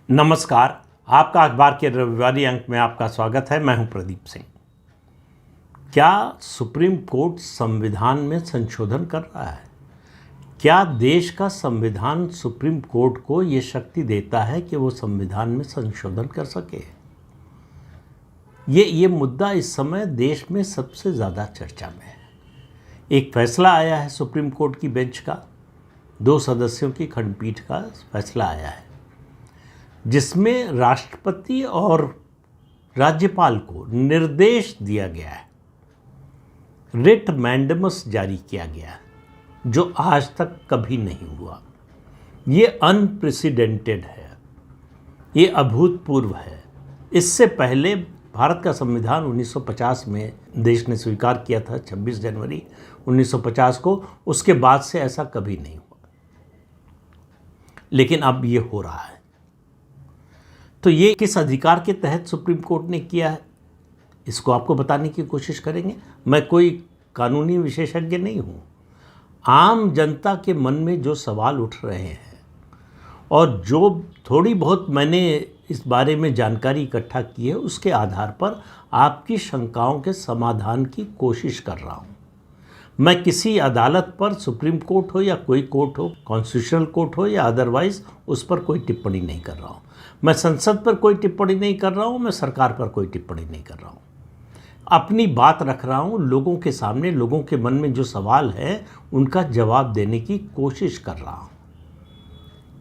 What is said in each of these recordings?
नमस्कार। आपका अखबार के रविवारी अंक में आपका स्वागत है। मैं हूं प्रदीप सिंह। क्या सुप्रीम कोर्ट संविधान में संशोधन कर रहा है? क्या देश का संविधान सुप्रीम कोर्ट को ये शक्ति देता है कि वो संविधान में संशोधन कर सके? ये मुद्दा इस समय देश में सबसे ज़्यादा चर्चा में है। एक फैसला आया है सुप्रीम कोर्ट की बेंच का, 2 सदस्यों की खंडपीठ का फैसला आया है, जिसमें राष्ट्रपति और राज्यपाल को निर्देश दिया गया है, रिट मैंडेमस जारी किया गया है, जो आज तक कभी नहीं हुआ। ये अनप्रेसिडेंटेड है, ये अभूतपूर्व है। इससे पहले भारत का संविधान 1950 में देश ने स्वीकार किया था, 26 जनवरी 1950 को। उसके बाद से ऐसा कभी नहीं हुआ, लेकिन अब ये हो रहा है। तो ये किस अधिकार के तहत सुप्रीम कोर्ट ने किया है, इसको आपको बताने की कोशिश करेंगे। मैं कोई कानूनी विशेषज्ञ नहीं हूँ। आम जनता के मन में जो सवाल उठ रहे हैं और जो थोड़ी बहुत मैंने इस बारे में जानकारी इकट्ठा की है, उसके आधार पर आपकी शंकाओं के समाधान की कोशिश कर रहा हूँ। मैं किसी अदालत पर, सुप्रीम कोर्ट हो या कोई कोर्ट हो, कॉन्स्टिट्यूशनल कोर्ट हो या अदरवाइज, उस पर कोई टिप्पणी नहीं कर रहा हूँ। मैं संसद पर कोई टिप्पणी नहीं कर रहा हूँ, मैं सरकार पर कोई टिप्पणी नहीं कर रहा हूँ। अपनी बात रख रहा हूँ लोगों के सामने। लोगों के मन में जो सवाल है उनका जवाब देने की कोशिश कर रहा हूँ।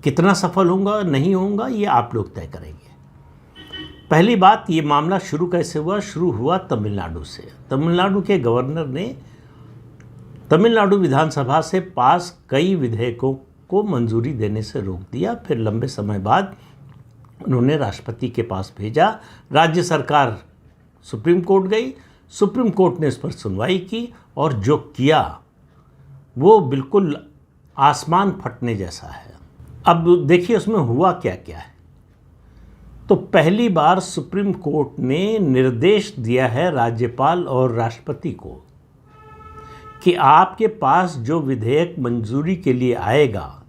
कितना सफल होऊंगा नहीं होऊंगा ये आप लोग तय करेंगे। पहली बात, ये मामला शुरू कैसे हुआ? शुरू हुआ तमिलनाडु से। तमिलनाडु के गवर्नर ने तमिलनाडु विधानसभा से पास कई विधेयकों को मंजूरी देने से रोक दिया। फिर लंबे समय बाद उन्होंने राष्ट्रपति के पास भेजा। राज्य सरकार सुप्रीम कोर्ट गई। सुप्रीम कोर्ट ने इस पर सुनवाई की और जो किया वो बिल्कुल आसमान फटने जैसा है। अब देखिए उसमें हुआ क्या क्या है। तो पहली बार सुप्रीम कोर्ट ने निर्देश दिया है राज्यपाल और राष्ट्रपति को कि आपके पास जो विधेयक मंजूरी के लिए आएगा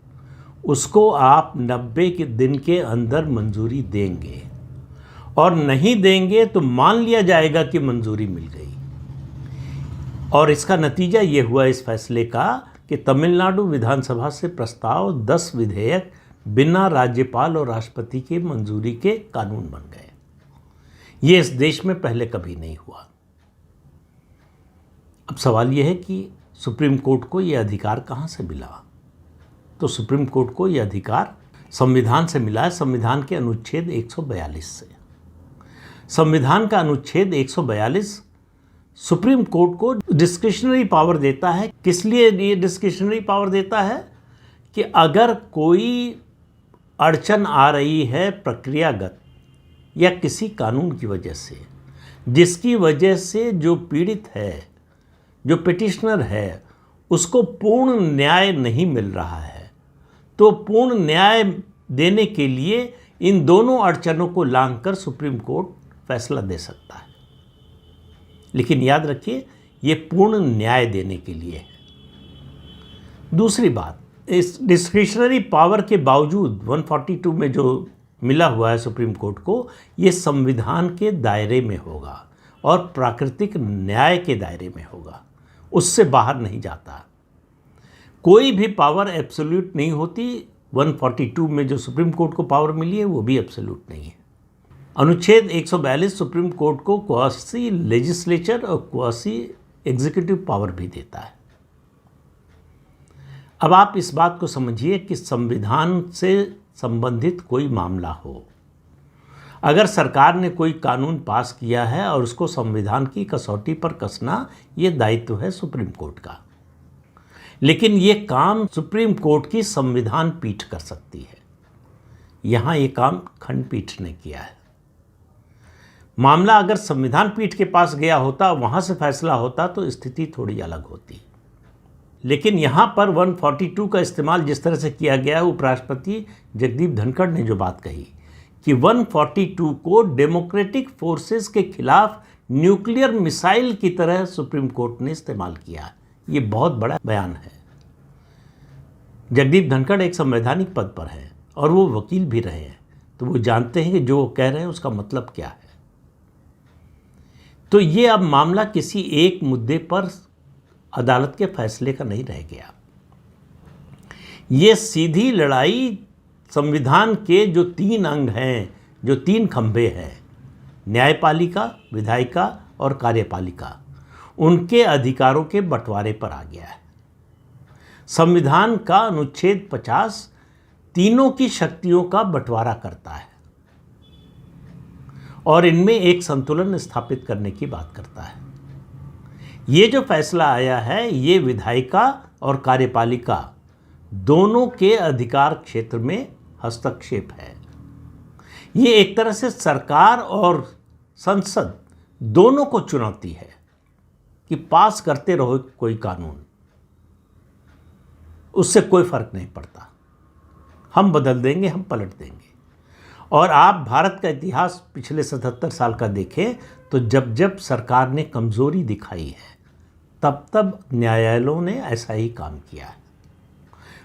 उसको आप 90 के दिन के अंदर मंजूरी देंगे, और नहीं देंगे तो मान लिया जाएगा कि मंजूरी मिल गई। और इसका नतीजा ये हुआ इस फैसले का कि तमिलनाडु विधानसभा से प्रस्ताव 10 विधेयक बिना राज्यपाल और राष्ट्रपति की मंजूरी के कानून बन गए। ये इस देश में पहले कभी नहीं हुआ। अब सवाल यह है कि सुप्रीम कोर्ट को ये अधिकार कहाँ से मिला? तो सुप्रीम कोर्ट को ये अधिकार संविधान से मिला है, संविधान के अनुच्छेद 142 से। संविधान का अनुच्छेद 142 सुप्रीम कोर्ट को डिस्क्रिशनरी पावर देता है। किस लिए ये डिस्क्रिशनरी पावर देता है? कि अगर कोई अड़चन आ रही है प्रक्रियागत या किसी कानून की वजह से, जिसकी वजह से जो पीड़ित है, जो पिटिशनर है, उसको पूर्ण न्याय नहीं मिल रहा है, तो पूर्ण न्याय देने के लिए इन दोनों अड़चनों को लांघकर सुप्रीम कोर्ट फैसला दे सकता है। लेकिन याद रखिए, ये पूर्ण न्याय देने के लिए है। दूसरी बात, इस डिस्क्रिशनरी पावर के बावजूद 142 में जो मिला हुआ है सुप्रीम कोर्ट को, ये संविधान के दायरे में होगा और प्राकृतिक न्याय के दायरे में होगा, उससे बाहर नहीं जाता। कोई भी पावर एब्सोल्यूट नहीं होती। 142 में जो सुप्रीम कोर्ट को पावर मिली है वो भी एब्सोल्यूट नहीं है। अनुच्छेद 142 सुप्रीम कोर्ट को क्वासी लेजिस्लेचर और क्वासी एग्जीक्यूटिव पावर भी देता है। अब आप इस बात को समझिए कि संविधान से संबंधित कोई मामला हो, अगर सरकार ने कोई कानून पास किया है और उसको संविधान की कसौटी पर कसना, ये दायित्व है सुप्रीम कोर्ट का। लेकिन ये काम सुप्रीम कोर्ट की संविधान पीठ कर सकती है। यहाँ ये काम खंडपीठ ने किया है। मामला अगर संविधान पीठ के पास गया होता, वहाँ से फैसला होता, तो स्थिति थोड़ी अलग होती। लेकिन यहाँ पर 142 का इस्तेमाल जिस तरह से किया गया है, उपराष्ट्रपति जगदीप धनखड़ ने जो बात कही कि 142 को डेमोक्रेटिक फोर्सेस के खिलाफ न्यूक्लियर मिसाइल की तरह सुप्रीम कोर्ट ने इस्तेमाल किया, ये बहुत बड़ा बयान है। जगदीप धनखड़ एक संवैधानिक पद पर है और वो वकील भी रहे हैं। तो वो जानते हैं कि जो वो कह रहे हैं उसका मतलब क्या है। तो ये अब मामला किसी एक मुद्दे पर अदालत के फैसले का नहीं रह गया। ये सीधी लड़ाई संविधान के जो 3 अंग हैं, जो 3 खंभे हैं, न्यायपालिका, विधायिका और कार्यपालिका, उनके अधिकारों के बंटवारे पर आ गया है। संविधान का अनुच्छेद 50 तीनों की शक्तियों का बंटवारा करता है और इनमें एक संतुलन स्थापित करने की बात करता है। ये जो फैसला आया है, ये विधायिका और कार्यपालिका दोनों के अधिकार क्षेत्र में हस्तक्षेप है। ये एक तरह से सरकार और संसद दोनों को चुनौती है कि पास करते रहो कोई कानून, उससे कोई फर्क नहीं पड़ता, हम बदल देंगे, हम पलट देंगे। और आप भारत का इतिहास पिछले 77 साल का देखें तो जब जब सरकार ने कमज़ोरी दिखाई है तब तब न्यायालयों ने ऐसा ही काम किया है,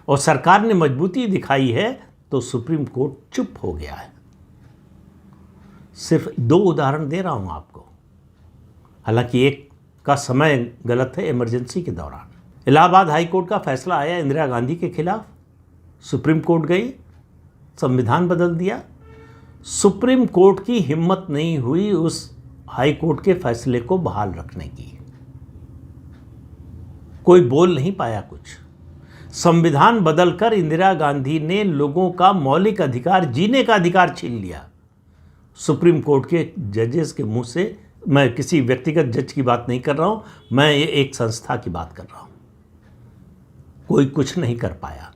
और सरकार ने मजबूती दिखाई है तो सुप्रीम कोर्ट चुप हो गया है। सिर्फ 2 उदाहरण दे रहा हूं आपको, हालांकि एक का समय गलत है, इमरजेंसी के दौरान। इलाहाबाद हाई कोर्ट का फैसला आया इंदिरा गांधी के खिलाफ, सुप्रीम कोर्ट गई, संविधान बदल दिया। सुप्रीम कोर्ट की हिम्मत नहीं हुई उस हाई कोर्ट के फैसले को बहाल रखने की, कोई बोल नहीं पाया कुछ। संविधान बदलकर इंदिरा गांधी ने लोगों का मौलिक अधिकार, जीने का अधिकार छीन लिया। सुप्रीम कोर्ट के जजेस के मुंह से, मैं किसी व्यक्तिगत जज की बात नहीं कर रहा हूं, मैं ये एक संस्था की बात कर रहा हूं, कोई कुछ नहीं कर पाया।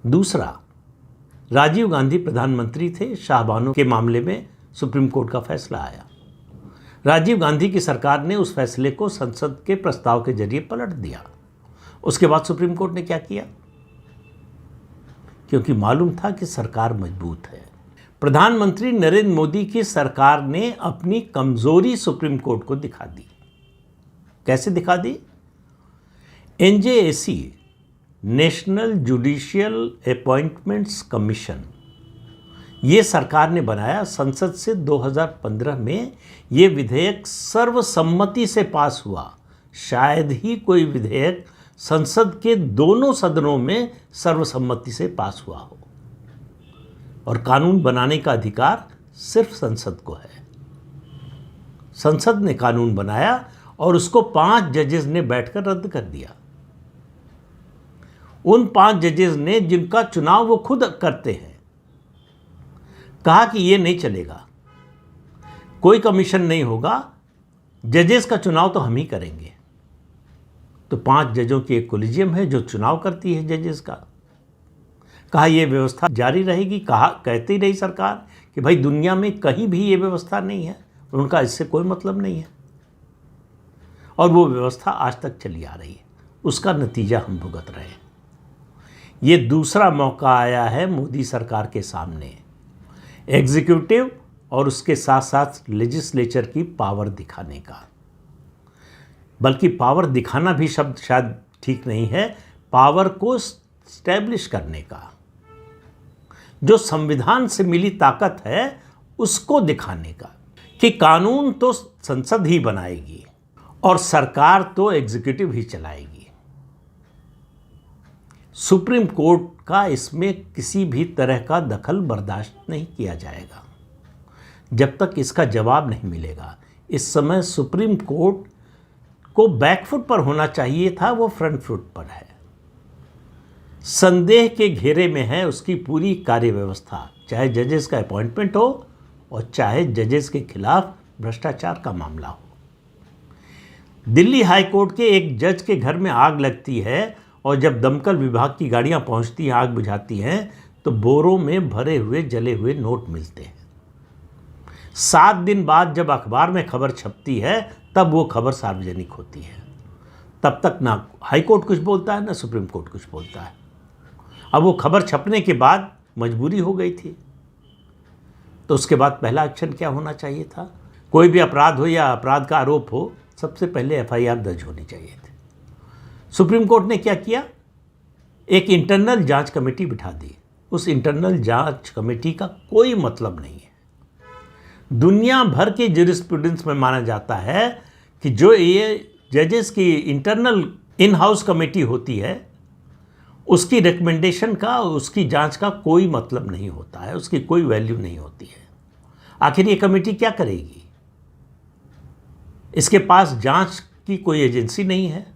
दूसरा, राजीव गांधी प्रधानमंत्री थे, शाहबानो के मामले में सुप्रीम कोर्ट का फैसला आया। राजीव गांधी की सरकार ने उस फैसले को संसद के प्रस्ताव के जरिए पलट दिया। उसके बाद सुप्रीम कोर्ट ने क्या किया? क्योंकि मालूम था कि सरकार मजबूत है। प्रधानमंत्री नरेंद्र मोदी की सरकार ने अपनी कमजोरी सुप्रीम कोर्ट को दिखा दी। कैसे दिखा दी? NJAC, national judicial appointments commission, ये सरकार ने बनाया। संसद से 2015 में ये विधेयक सर्वसम्मति से पास हुआ। शायद ही कोई विधेयक संसद के दोनों सदनों में सर्वसम्मति से पास हुआ हो। और कानून बनाने का अधिकार सिर्फ संसद को है। संसद ने कानून बनाया और उसको 5 जजेस ने बैठकर रद्द कर दिया। उन 5 जजेस ने, जिनका चुनाव वो खुद करते हैं, कहा कि ये नहीं चलेगा, कोई कमीशन नहीं होगा, जजेस का चुनाव तो हम ही करेंगे। तो 5 जजों की एक कोलिजियम है जो चुनाव करती है जजेस का। कहा यह व्यवस्था जारी रहेगी। कहती रही सरकार कि भाई दुनिया में कहीं भी ये व्यवस्था नहीं है, उनका इससे कोई मतलब नहीं है, और वो व्यवस्था आज तक चली आ रही है। उसका नतीजा हम भुगत रहे हैं। ये दूसरा मौका आया है मोदी सरकार के सामने एग्जीक्यूटिव और उसके साथ साथ लेजिस्लेचर की पावर दिखाने का। बल्कि पावर दिखाना भी शब्द शायद ठीक नहीं है, पावर को स्टैब्लिश करने का। जो संविधान से मिली ताकत है उसको दिखाने का कि कानून तो संसद ही बनाएगी और सरकार तो एग्जीक्यूटिव ही चलाएगी। सुप्रीम कोर्ट का इसमें किसी भी तरह का दखल बर्दाश्त नहीं किया जाएगा जब तक इसका जवाब नहीं मिलेगा। इस समय सुप्रीम कोर्ट को बैकफुट पर होना चाहिए था, वो फ्रंट फुट पर है। संदेह के घेरे में है उसकी पूरी कार्य व्यवस्था, चाहे जजेस का अपॉइंटमेंट हो और चाहे जजेस के खिलाफ भ्रष्टाचार का मामला हो। दिल्ली हाई कोर्ट के एक जज के घर में आग लगती है और जब दमकल विभाग की गाड़ियां पहुंचती हैं, आग बुझाती हैं, तो बोरों में भरे हुए जले हुए नोट मिलते हैं। 7 दिन बाद जब अखबार में खबर छपती है तब वो खबर सार्वजनिक होती है। तब तक ना हाई कोर्ट कुछ बोलता है ना सुप्रीम कोर्ट कुछ बोलता है। अब वो खबर छपने के बाद मजबूरी हो गई थी, तो उसके बाद पहला एक्शन क्या होना चाहिए था? कोई भी अपराध हो या अपराध का आरोप हो, सबसे पहले FIR दर्ज होनी चाहिए थी। सुप्रीम कोर्ट ने क्या किया? एक इंटरनल जांच कमेटी बिठा दी उस इंटरनल जांच कमेटी का कोई मतलब नहीं है। दुनिया भर के ज्यूरिस्प्रूडेंस में माना जाता है कि जो ये जजेस की इंटरनल इन हाउस कमेटी होती है, उसकी रिकमेंडेशन का, उसकी जांच का कोई मतलब नहीं होता है, उसकी कोई वैल्यू नहीं होती है। आखिर ये कमेटी क्या करेगी? इसके पास जांच की कोई एजेंसी नहीं है,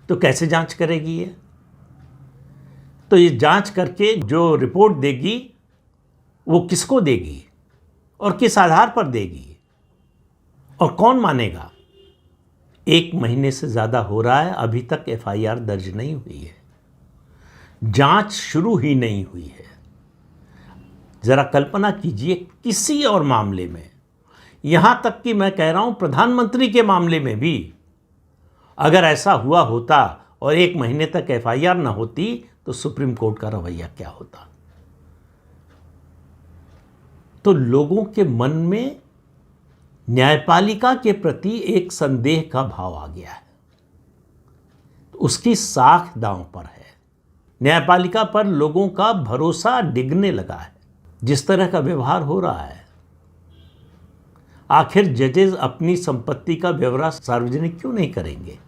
तो कैसे जांच करेगी ये? तो ये जांच करके जो रिपोर्ट देगी वो किसको देगी और किस आधार पर देगी और कौन मानेगा? 1 महीने से ज़्यादा हो रहा है, अभी तक एफआईआर दर्ज नहीं हुई है, जांच शुरू ही नहीं हुई है। ज़रा कल्पना कीजिए किसी और मामले में, यहाँ तक कि मैं कह रहा हूँ प्रधानमंत्री के मामले में भी अगर ऐसा हुआ होता और 1 महीने तक एफआईआर न होती तो सुप्रीम कोर्ट का रवैया क्या होता? तो लोगों के मन में न्यायपालिका के प्रति एक संदेह का भाव आ गया है, तो उसकी साख दांव पर है। न्यायपालिका पर लोगों का भरोसा डिगने लगा है जिस तरह का व्यवहार हो रहा है। आखिर जजेस अपनी संपत्ति का ब्यौरा सार्वजनिक क्यों नहीं करेंगे?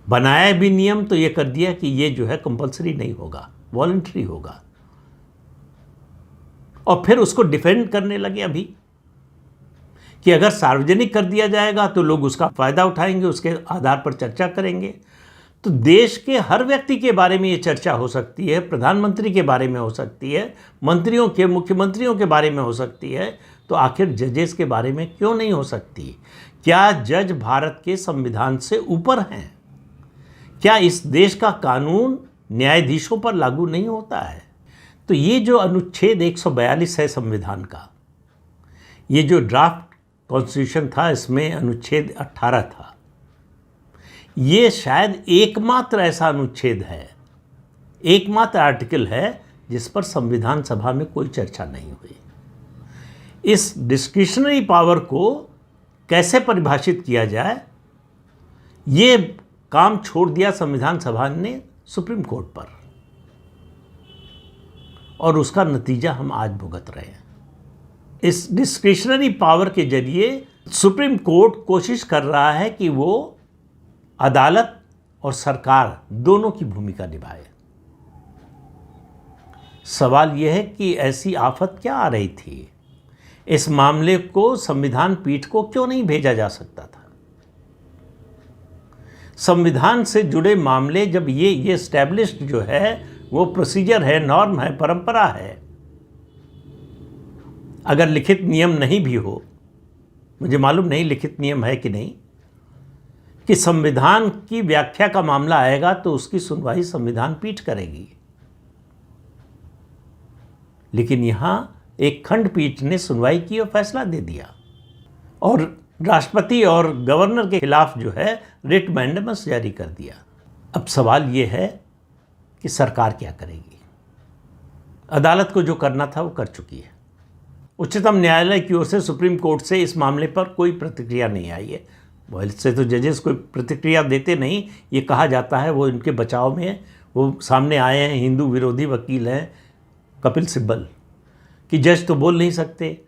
बनाया भी नियम तो ये कर दिया कि ये जो है कंपलसरी नहीं होगा, वॉलंटरी होगा, और फिर उसको डिफेंड करने लगे अभी कि अगर सार्वजनिक कर दिया जाएगा तो लोग उसका फायदा उठाएंगे, उसके आधार पर चर्चा करेंगे। तो देश के हर व्यक्ति के बारे में ये चर्चा हो सकती है, प्रधानमंत्री के बारे में हो सकती है, मंत्रियों के, मुख्यमंत्रियों के बारे में हो सकती है, तो आखिर जजेस के बारे में क्यों नहीं हो सकती? क्या जज भारत के संविधान से ऊपर हैं? क्या इस देश का कानून न्यायाधीशों पर लागू नहीं होता है? तो ये जो अनुच्छेद 142 है संविधान का, ये जो ड्राफ्ट कॉन्स्टिट्यूशन था, इसमें अनुच्छेद 18 था। ये शायद एकमात्र ऐसा अनुच्छेद है, एकमात्र आर्टिकल है जिस पर संविधान सभा में कोई चर्चा नहीं हुई। इस डिस्क्रिशनरी पावर को कैसे परिभाषित किया जाए, ये काम छोड़ दिया संविधान सभा ने सुप्रीम कोर्ट पर, और उसका नतीजा हम आज भुगत रहे हैं। इस डिस्क्रिशनरी पावर के जरिए सुप्रीम कोर्ट कोशिश कर रहा है कि वो अदालत और सरकार दोनों की भूमिका निभाए। सवाल यह है कि ऐसी आफत क्या आ रही थी? इस मामले को संविधान पीठ को क्यों नहीं भेजा जा सकता था? संविधान से जुड़े मामले जब ये एस्टैब्लिश्ड जो है, वो प्रोसीजर है, नॉर्म है, परंपरा है, अगर लिखित नियम नहीं भी हो, मुझे मालूम नहीं लिखित नियम है कि नहीं, कि संविधान की व्याख्या का मामला आएगा तो उसकी सुनवाई संविधान पीठ करेगी। लेकिन यहां एक खंडपीठ ने सुनवाई की और फैसला दे दिया, और राष्ट्रपति और गवर्नर के खिलाफ जो है रिट मैंडेमस जारी कर दिया। अब सवाल ये है कि सरकार क्या करेगी? अदालत को जो करना था वो कर चुकी है। उच्चतम न्यायालय की ओर से सुप्रीम कोर्ट से इस मामले पर कोई प्रतिक्रिया नहीं आई है। वैसे तो जजेस कोई प्रतिक्रिया देते नहीं, ये कहा जाता है वो इनके बचाव में वो सामने आए हैं, हिंदू विरोधी वकील हैं कपिल सिब्बल, कि जज तो बोल नहीं सकते,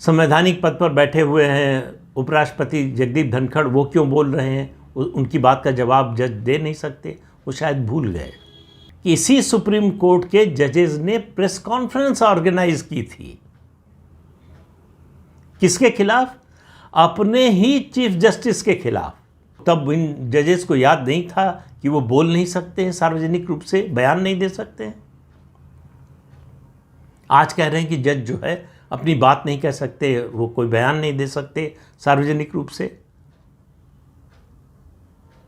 संवैधानिक पद पर बैठे हुए हैं उपराष्ट्रपति जगदीप धनखड़, वो क्यों बोल रहे हैं, उनकी बात का जवाब जज दे नहीं सकते। वो शायद भूल गए कि इसी सुप्रीम कोर्ट के जजेस ने प्रेस कॉन्फ्रेंस ऑर्गेनाइज की थी। किसके खिलाफ? अपने ही चीफ जस्टिस के खिलाफ। तब इन जजेस को याद नहीं था कि वो बोल नहीं सकते हैं, सार्वजनिक रूप से बयान नहीं दे सकते हैं। आज कह रहे हैं कि जज जो है अपनी बात नहीं कह सकते, वो कोई बयान नहीं दे सकते सार्वजनिक रूप से।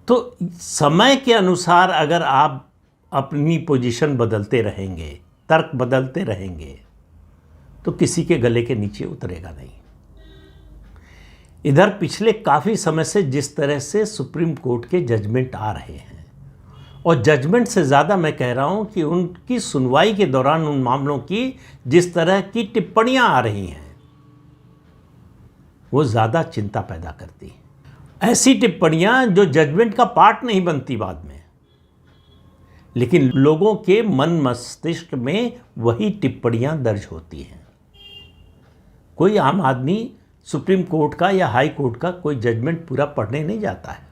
तो समय के अनुसार अगर आप अपनी पोजीशन बदलते रहेंगे, तर्क बदलते रहेंगे, तो किसी के गले के नीचे उतरेगा नहीं। इधर पिछले काफ़ी समय से जिस तरह से सुप्रीम कोर्ट के जजमेंट आ रहे हैं, और जजमेंट से ज़्यादा मैं कह रहा हूं कि उनकी सुनवाई के दौरान उन मामलों की जिस तरह की टिप्पणियां आ रही हैं, वो ज़्यादा चिंता पैदा करती हैं। ऐसी टिप्पणियां जो जजमेंट का पार्ट नहीं बनती बाद में, लेकिन लोगों के मन मस्तिष्क में वही टिप्पणियां दर्ज होती हैं। कोई आम आदमी सुप्रीम कोर्ट का या हाई कोर्ट का कोई जजमेंट पूरा पढ़ने नहीं जाता है।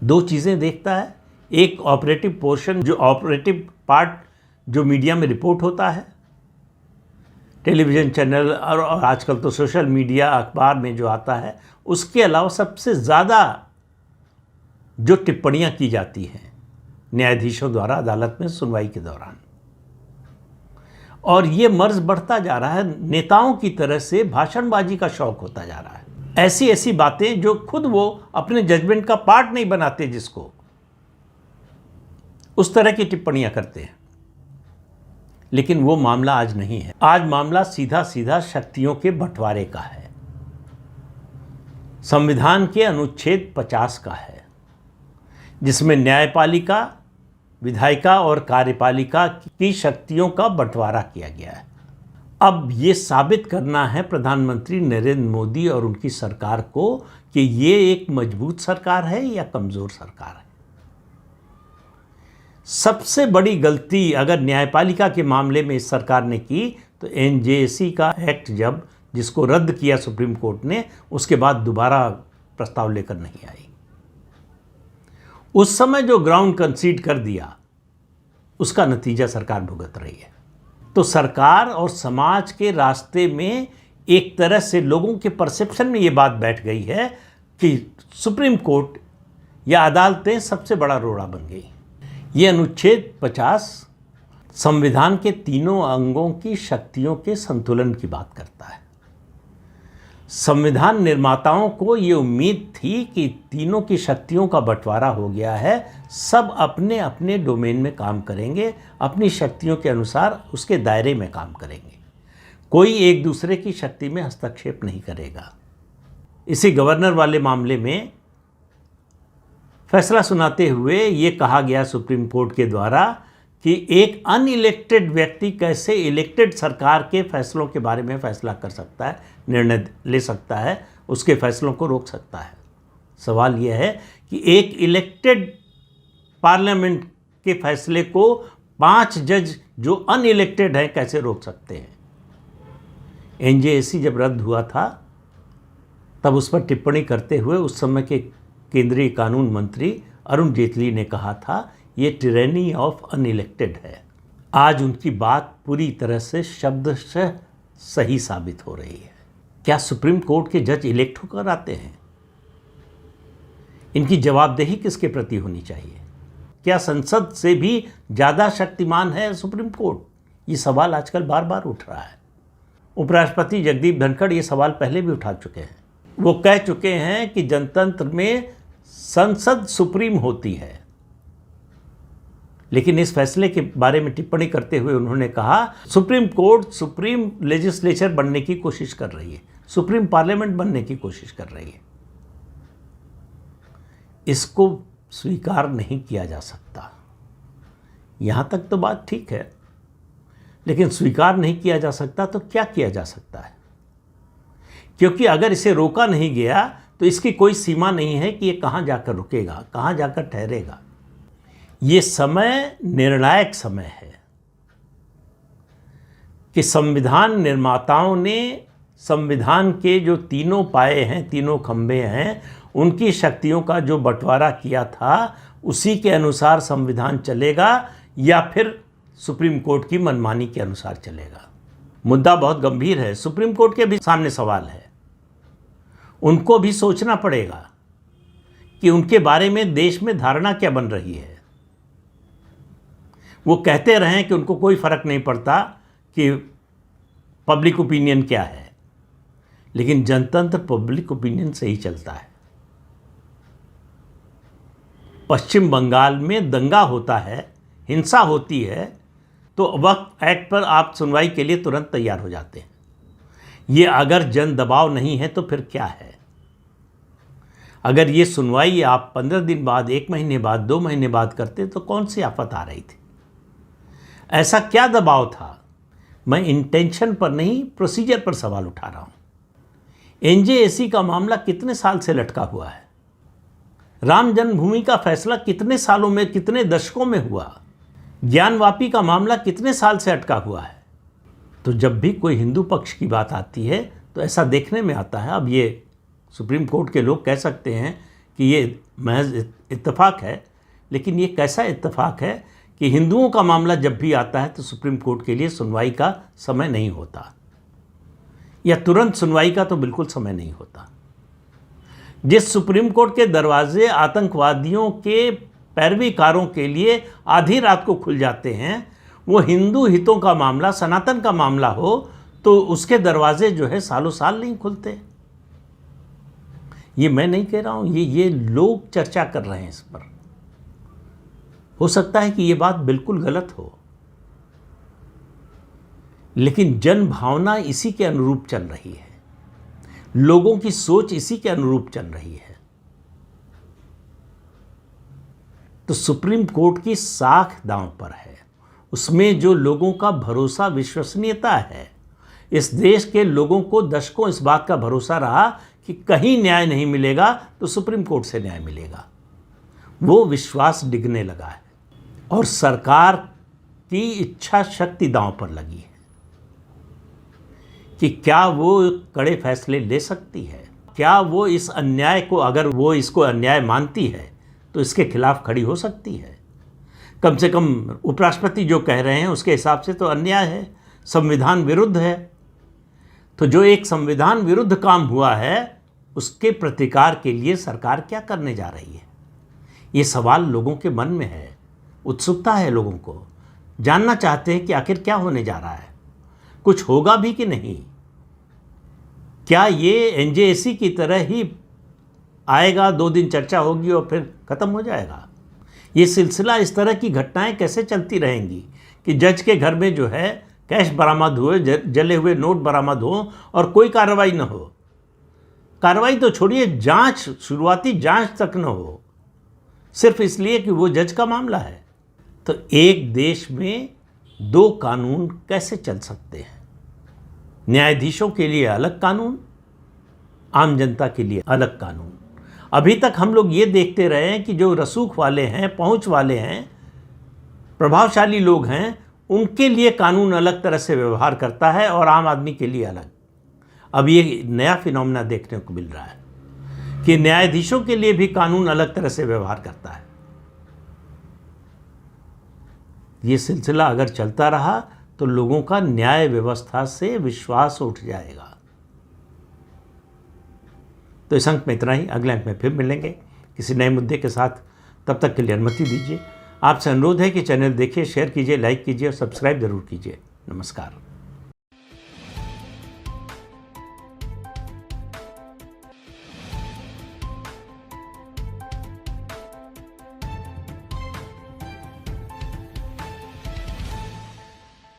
दो चीज़ें देखता है, एक ऑपरेटिव पोर्शन, जो ऑपरेटिव पार्ट जो मीडिया में रिपोर्ट होता है, टेलीविज़न चैनल और आजकल तो सोशल मीडिया, अखबार में जो आता है, उसके अलावा सबसे ज़्यादा जो टिप्पणियां की जाती हैं न्यायाधीशों द्वारा अदालत में सुनवाई के दौरान। और ये मर्ज बढ़ता जा रहा है, नेताओं की तरह से भाषणबाजी का शौक होता जा रहा है। ऐसी ऐसी बातें जो खुद वो अपने जजमेंट का पार्ट नहीं बनाते, जिसको उस तरह की टिप्पणियां करते हैं। लेकिन वो मामला आज नहीं है। आज मामला सीधा सीधा शक्तियों के बंटवारे का है, संविधान के अनुच्छेद 50 का है, जिसमें न्यायपालिका, विधायिका और कार्यपालिका की शक्तियों का बंटवारा किया गया है। अब ये साबित करना है प्रधानमंत्री नरेंद्र मोदी और उनकी सरकार को कि ये एक मजबूत सरकार है या कमज़ोर सरकार है। सबसे बड़ी गलती अगर न्यायपालिका के मामले में इस सरकार ने की तो एनजेएसी का एक्ट, जब जिसको रद्द किया सुप्रीम कोर्ट ने, उसके बाद दोबारा प्रस्ताव लेकर नहीं आई। उस समय जो ग्राउंड कंसीड कर दिया, उसका नतीजा सरकार भुगत रही है। तो सरकार और समाज के रास्ते में एक तरह से लोगों के परसेप्शन में ये बात बैठ गई है कि सुप्रीम कोर्ट या अदालतें सबसे बड़ा रोड़ा बन गई। ये अनुच्छेद 50 संविधान के तीनों अंगों की शक्तियों के संतुलन की बात करता है। संविधान निर्माताओं को ये उम्मीद थी कि तीनों की शक्तियों का बंटवारा हो गया है, सब अपने अपने डोमेन में काम करेंगे, अपनी शक्तियों के अनुसार उसके दायरे में काम करेंगे, कोई एक दूसरे की शक्ति में हस्तक्षेप नहीं करेगा। इसी गवर्नर वाले मामले में फैसला सुनाते हुए ये कहा गया सुप्रीम कोर्ट के द्वारा कि एक अनइलेक्टेड व्यक्ति कैसे इलेक्टेड सरकार के फैसलों के बारे में फैसला कर सकता है, निर्णय ले सकता है, उसके फैसलों को रोक सकता है। सवाल यह है कि एक इलेक्टेड पार्लियामेंट के फैसले को 5 जज जो अनइलेक्टेड हैं कैसे रोक सकते हैं। एनजेएसी जब रद्द हुआ था तब उस पर टिप्पणी करते हुए उस समय के केंद्रीय कानून मंत्री अरुण जेटली ने कहा था ये टिरैनी ऑफ अनइलेक्टेड है। आज उनकी बात पूरी तरह से शब्दशः सही साबित हो रही है। क्या सुप्रीम कोर्ट के जज इलेक्ट होकर आते हैं? इनकी जवाबदेही किसके प्रति होनी चाहिए? क्या संसद से भी ज़्यादा शक्तिमान है सुप्रीम कोर्ट? ये सवाल आजकल बार बार उठ रहा है। उपराष्ट्रपति जगदीप धनखड़ ये सवाल पहले भी उठा चुके हैं। वो कह चुके हैं कि जनतंत्र में संसद सुप्रीम होती है। लेकिन इस फैसले के बारे में टिप्पणी करते हुए उन्होंने कहा सुप्रीम कोर्ट सुप्रीम लेजिस्लेचर बनने की कोशिश कर रही है, सुप्रीम पार्लियामेंट बनने की कोशिश कर रही है। इसको स्वीकार नहीं किया जा सकता। यहां तक तो बात ठीक है, लेकिन स्वीकार नहीं किया जा सकता तो क्या किया जा सकता है? क्योंकि अगर इसे रोका नहीं गया तो इसकी कोई सीमा नहीं है कि ये कहां जाकर रुकेगा, कहां जाकर ठहरेगा। ये समय निर्णायक समय है कि संविधान निर्माताओं ने संविधान के जो तीनों पाए हैं, तीनों खंभे हैं, उनकी शक्तियों का जो बंटवारा किया था उसी के अनुसार संविधान चलेगा या फिर सुप्रीम कोर्ट की मनमानी के अनुसार चलेगा। मुद्दा बहुत गंभीर है। सुप्रीम कोर्ट के भी सामने सवाल है। उनको भी सोचना पड़ेगा कि उनके बारे में देश में धारणा क्या बन रही है। वो कहते रहें कि उनको कोई फर्क नहीं पड़ता कि पब्लिक ओपिनियन क्या है, लेकिन जनतंत्र पब्लिक ओपिनियन से ही चलता है। पश्चिम बंगाल में दंगा होता है, हिंसा होती है, तो वक्फ एक्ट पर आप सुनवाई के लिए तुरंत तैयार हो जाते हैं। ये अगर जन दबाव नहीं है तो फिर क्या है? अगर ये सुनवाई आप 15 दिन बाद, 1 महीने बाद, 2 महीने बाद करते तो कौन सी आफत आ रही थी? ऐसा क्या दबाव था? मैं इंटेंशन पर नहीं, प्रोसीजर पर सवाल उठा रहा हूं। एनजेएसी का मामला कितने साल से लटका हुआ है? राम जन्मभूमि का फैसला कितने सालों में, कितने दशकों में हुआ? ज्ञानवापी का मामला कितने साल से अटका हुआ है? तो जब भी कोई हिंदू पक्ष की बात आती है तो ऐसा देखने में आता है, अब ये सुप्रीम कोर्ट के लोग कह सकते हैं कि ये महज इत्तेफाक है, लेकिन ये कैसा इत्तेफाक है कि हिंदुओं का मामला जब भी आता है तो सुप्रीम कोर्ट के लिए सुनवाई का समय नहीं होता, या तुरंत सुनवाई का तो बिल्कुल समय नहीं होता। जिस सुप्रीम कोर्ट के दरवाजे आतंकवादियों के पैरवीकारों के लिए आधी रात को खुल जाते हैं, वो हिंदू हितों का मामला, सनातन का मामला हो तो उसके दरवाजे जो है सालों साल नहीं खुलते। ये मैं नहीं कह रहा हूँ, ये लोग चर्चा कर रहे हैं इस पर। हो सकता है कि ये बात बिल्कुल गलत हो, लेकिन जन भावना इसी के अनुरूप चल रही है, लोगों की सोच इसी के अनुरूप चल रही है। तो सुप्रीम कोर्ट की साख दांव पर है, उसमें जो लोगों का भरोसा, विश्वसनीयता है। इस देश के लोगों को दशकों इस बात का भरोसा रहा कि कहीं न्याय नहीं मिलेगा तो सुप्रीम कोर्ट से न्याय मिलेगा। वो विश्वास डिगने लगा है और सरकार की इच्छा शक्ति दांव पर लगी है कि क्या वो कड़े फैसले ले सकती है, क्या वो इस अन्याय को, अगर वो इसको अन्याय मानती है तो इसके खिलाफ खड़ी हो सकती है। कम से कम उपराष्ट्रपति जो कह रहे हैं उसके हिसाब से तो अन्याय है, संविधान विरुद्ध है। तो जो एक संविधान विरुद्ध काम हुआ है उसके प्रतिकार के लिए सरकार क्या करने जा रही है, ये सवाल लोगों के मन में है। उत्सुकता है, लोगों को जानना चाहते हैं कि आखिर क्या होने जा रहा है, कुछ होगा भी कि नहीं। क्या ये एनजेएसी की तरह ही आएगा, 2 दिन चर्चा होगी और फिर ख़त्म हो जाएगा? ये सिलसिला, इस तरह की घटनाएं कैसे चलती रहेंगी कि जज के घर में जो है कैश बरामद हुए, जले हुए नोट बरामद हो और कोई कार्रवाई न हो? कार्रवाई तो छोड़िए, जांच, शुरुआती जांच तक न हो, सिर्फ इसलिए कि वो जज का मामला है। तो एक देश में 2 कानून कैसे चल सकते हैं? न्यायाधीशों के लिए अलग कानून, आम जनता के लिए अलग कानून। अभी तक हम लोग ये देखते रहे हैं कि जो रसूख वाले हैं, पहुंच वाले हैं, प्रभावशाली लोग हैं, उनके लिए कानून अलग तरह से व्यवहार करता है और आम आदमी के लिए अलग। अब ये नया फिनोमेना देखने को मिल रहा है कि न्यायाधीशों के लिए भी कानून अलग तरह से व्यवहार करता है। ये सिलसिला अगर चलता रहा तो लोगों का न्याय व्यवस्था से विश्वास उठ जाएगा। तो इस अंक में इतना ही, अगले अंक में फिर मिलेंगे किसी नए मुद्दे के साथ। तब तक के लिए अनुमति दीजिए। आपसे अनुरोध है कि चैनल देखिए, शेयर कीजिए, लाइक कीजिए और सब्सक्राइब जरूर कीजिए। नमस्कार।